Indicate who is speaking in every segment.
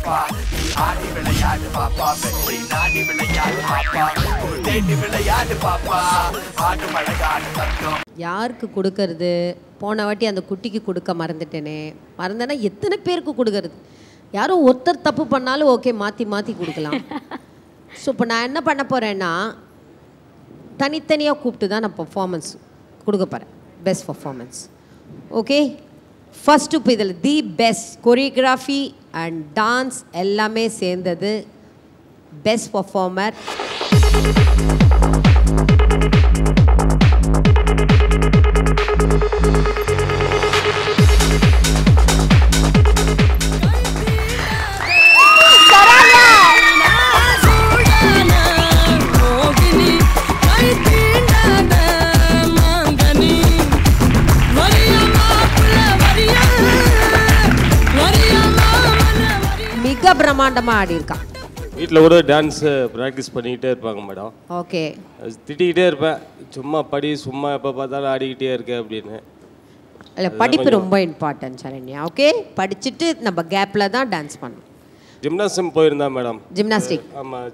Speaker 1: பாப்பா நீ ஆடி விளையாடு பாப்பா வெற்றி நாடி விளையாடு பாப்பா தேடி விளையாடு பாப்பா ஆடு மழகாடு தங்கம்.
Speaker 2: யாருக்கு கொடுக்கறது? போன வாட்டி அந்த குட்டிக்கு கொடுக்க மறந்தேன்னா எத்தனை பேருக்கு கொடுக்கறது? யாரும் ஒருத்தர் தப்பு பண்ணாலும் ஓகே, மாற்றி மாற்றி கொடுக்கலாம். ஸோ இப்போ நான் என்ன பண்ண போகிறேன்னா, தனித்தனியாக கூப்பிட்டு தான் நான் பர்ஃபார்மன்ஸ் கொடுக்க போகிறேன். Best performance. ஓகே, ஃபஸ்ட்டு இப்போ இதில் the best choreography and dance எல்லாமே சேர்ந்தது பெஸ்ட் பர்ஃபார்மர். மிக பிரம்மாண்டமாக ஆடி இருக்கான்.
Speaker 3: வீட்டில் கூட டான்ஸ் ப்ராக்டிஸ் பண்ணிக்கிட்டே இருப்பாங்க மேடம்.
Speaker 2: ஓகே,
Speaker 3: திட்டிக்கிட்டே இருப்பேன், சும்மா படி, சும்மா எப்போ பார்த்தாலும் ஆடிக்கிட்டே இருக்கேன் அப்படின்னு.
Speaker 2: இல்லை, படிப்பு ரொம்ப இம்பார்ட்டன்ட் சரண்யா. ஓகே, படிச்சுட்டு நம்ம கேப்பில் தான் டான்ஸ் பண்ணணும்.
Speaker 3: ஜிம்னாஸ்டிக் போயிருந்தா மேடம்.
Speaker 2: ஜிம்னாஸ்டிக்?
Speaker 3: ஆமாம்,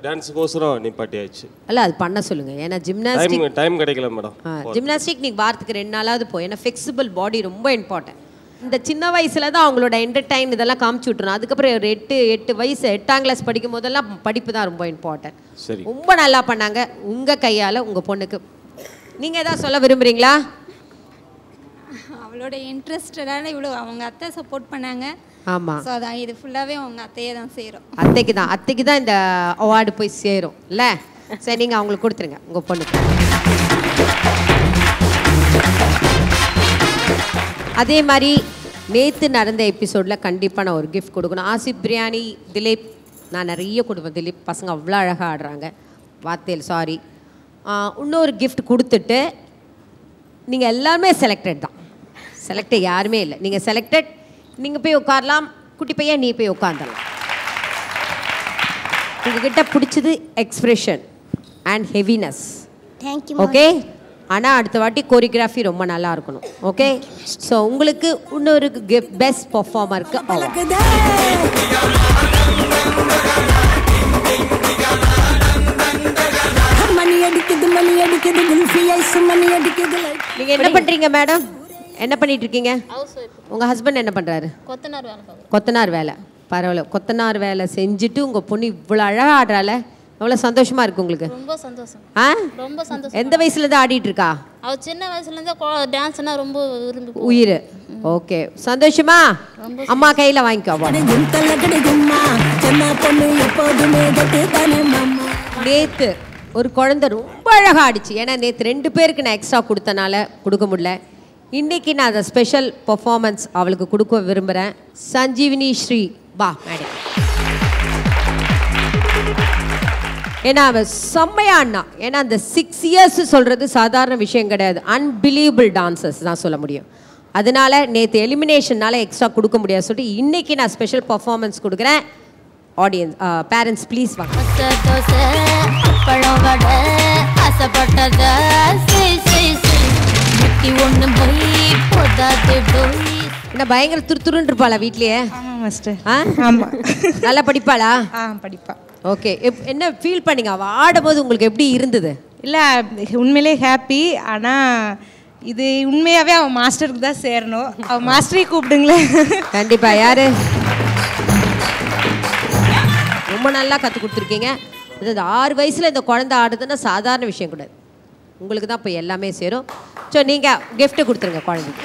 Speaker 3: டான்ஸுக்கோசரம் நிப்பாட்டியாச்சு.
Speaker 2: இல்லை, அது பண்ண சொல்லுங்கள். ஏன்னா ஜிம்னாஸ்டிக்
Speaker 3: டைம் கிடைக்கல மேடம்.
Speaker 2: ஜிம்னாஸ்டிக் நீங்கள் வாரத்துக்கு 2 நாளாவது போய், ஏன்னா ஃப்ளெக்சிபிள் பாடி ரொம்ப இம்பார்ட்டன்ட். இந்த சின்ன வயசில் தான் அவங்களோட என்டர்டைன் இதெல்லாம் காமிச்சு விட்டுரும். அதுக்கப்புறம் ஒரு 8 வயசு 8ஆம் கிளாஸ் படிக்கும் போதெல்லாம் படிப்பு தான் ரொம்ப இம்பார்ட்டன்ட்.
Speaker 3: சரி,
Speaker 2: ரொம்ப நல்லா பண்ணாங்க. உங்கள் கையால் உங்கள் பொண்ணுக்கு நீங்கள் எதாவது சொல்ல விரும்புகிறீங்களா?
Speaker 4: அவளோட இன்ட்ரெஸ்டடான இவ்வளோ அவங்க அத்தை சப்போர்ட் பண்ணாங்க.
Speaker 2: ஆமாம்,
Speaker 4: ஸோ அதான் இது ஃபுல்லாகவே அவங்க அத்தையே தான் செய்கிறோம்.
Speaker 2: அத்தைக்கு தான் இந்த அவார்டு போய் சேரும் இல்லை? சரி, நீங்கள் அவங்களுக்கு கொடுத்துருங்க உங்கள் பொண்ணுக்கு. அதே மாதிரி நேற்று நடந்த எபிசோடில் கண்டிப்பாக நான் ஒரு கிஃப்ட் கொடுக்கணும். ஆசிப் பிரியாணி, திலீப், நான் நிறைய கொடுப்பேன். திலீப் பசங்க அவ்வளோ அழகாக ஆடுறாங்க. வார்த்தையில் சாரி. இன்னொரு கிஃப்ட் கொடுத்துட்டு நீங்கள் எல்லாருமே செலக்டட் தான். செலக்டட் யாருமே இல்லை. நீங்கள் செலக்டட். நீங்கள் போய் உட்காரலாம். குட்டி பையன், நீ போய் உட்காந்துடலாம். உங்ககிட்ட பிடிச்சது expression and heaviness.
Speaker 4: Thank you.
Speaker 2: Okay, ஆனால் அடுத்த வாட்டி கோரியோகிராஃபி ரொம்ப நல்லா இருக்கணும். ஓகே, ஸோ உங்களுக்கு இன்னொரு பெஸ்ட் பர்ஃபார்மருக்கு அவார்ட். நீங்கள் என்ன பண்ணுறீங்க மேடம்? என்ன பண்ணிட்டு இருக்கீங்க? உங்கள் ஹஸ்பண்ட் என்ன பண்ணுறாரு? கொத்தனார் வேலை. பரவாயில்ல, கொத்தனார் வேலை செஞ்சுட்டு உங்கள் பொண்ணு இவ்வளோ அழகாக ஆடுறால, எவ்வளோ சந்தோஷமா இருக்கு உங்களுக்கு?
Speaker 5: ரொம்ப சந்தோஷம். ரொம்ப சந்தோஷம்.
Speaker 2: எந்த வயசுல இருந்து ஆடிட்டு இருக்கா?
Speaker 5: அவ சின்ன வயசுல இருந்து டான்ஸ்னா ரொம்ப விரும்பி
Speaker 2: உயிர். ஓகே, சந்தோஷமா? அம்மா கையில வாங்கிக்கோ. நேத்து ஒரு குழந்தை ரொம்ப அழகா ஆடிச்சு. ஏன்னா நேற்று 2 பேருக்கு நான் எக்ஸ்ட்ரா கொடுத்தனால கொடுக்க முடியல. இன்னைக்கு நான் அதை ஸ்பெஷல் பர்ஃபார்மன்ஸ் அவளுக்கு கொடுக்க விரும்புகிறேன். சஞ்சீவினி ஸ்ரீ, வா மேடம். ஏன்னா அவன் செம்மையா அண்ணா. ஏன்னா அந்த 6 இயர்ஸ் சொல்கிறது சாதாரண விஷயம் கிடையாது. அன்பிலீவபிள் டான்சர்ஸ் தான் சொல்ல முடியும். அதனால நேற்று எலிமினேஷனால எக்ஸ்ட்ரா கொடுக்க முடியாது சொல்லிட்டு இன்னைக்கு நான் ஸ்பெஷல் பர்ஃபார்மன்ஸ் கொடுக்குறேன். ஆடியன்ஸ், பேரண்ட்ஸ் ப்ளீஸ் வாங்க. என்ன பயங்கர துருத்துருன்னு இருப்பாளா வீட்லயே? நல்லா படிப்பாளா?
Speaker 6: படிப்பா.
Speaker 2: ஓகே, என்ன ஃபீல் பண்ணீங்க அவள் ஆடும்போது? உங்களுக்கு எப்படி இருந்தது?
Speaker 6: இல்லை, உண்மையிலே ஹாப்பி. ஆனால் இது உண்மையாகவே அவன் மாஸ்டருக்கு தான் சேரணும். அவன் மாஸ்டரை கூப்பிடுங்களேன்.
Speaker 2: கண்டிப்பாக. யார்? ரொம்ப நல்லா கற்றுக் கொடுத்துருக்கீங்க. அதாவது 6 வயசில் இந்த குழந்தை ஆடுதுன்னா சாதாரண விஷயம் கூடாது. உங்களுக்கு தான் இப்போ எல்லாமே சேரும். ஸோ நீங்கள் கிஃப்ட்டு கொடுத்துருங்க குழந்தைக்கு.